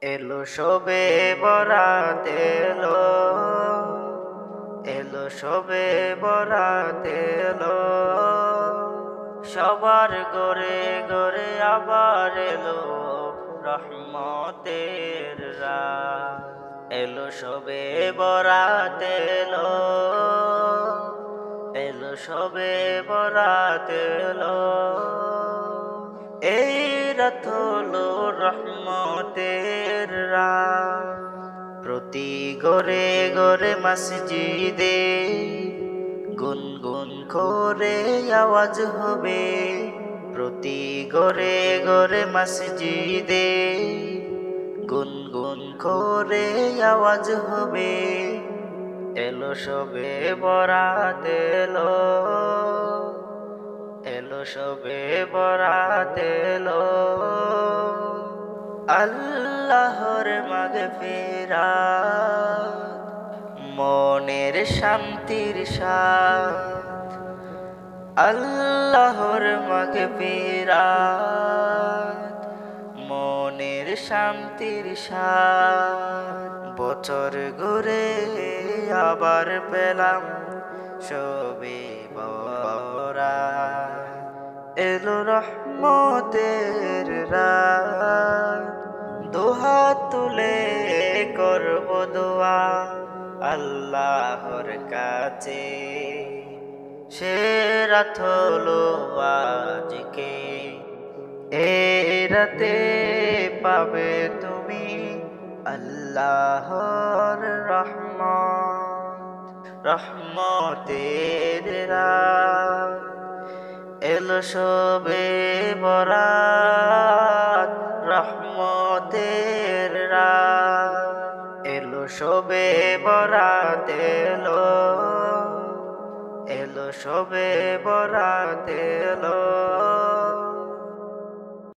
এলো সবে বরাত এলো, এলো সবে বরাত এলো, সবার ঘরে ঘরে আবার এলো রহমতের রাত। এলো সবে বরাত এলো, এলো সবে বরাত এলো, এই রাত হলো রহমতের রাত। প্রতি ঘরে ঘরে মসজিদে গুনগুন করে আওয়াজ হবে, প্রতি ঘরে ঘরে মসজিদে গুনগুন করে আওয়াজ হবে। এলো সবে বরাত এলো, এলো সবে বরাত এলো, আল্লাহর মাগফিরাত, মনের শান্তির সাথ। আল্লাহর মাগফিরাত, মনের শান্তির সাথ। বছর ঘুরে আবার পেলাম সবে বরাত, এলো রহমতের রাত। দুহাত তুলে করব দোয়া আল্লাহর কাছে, সে রাত হলো আজকে। এই রাতে পাবে তুমি আল্লাহর রহমত, রহমতের রাত। এলো সবে বরাত, রহমতের রাত। এলো সবে বরাত এলো, এলো সবে বরাত এলো,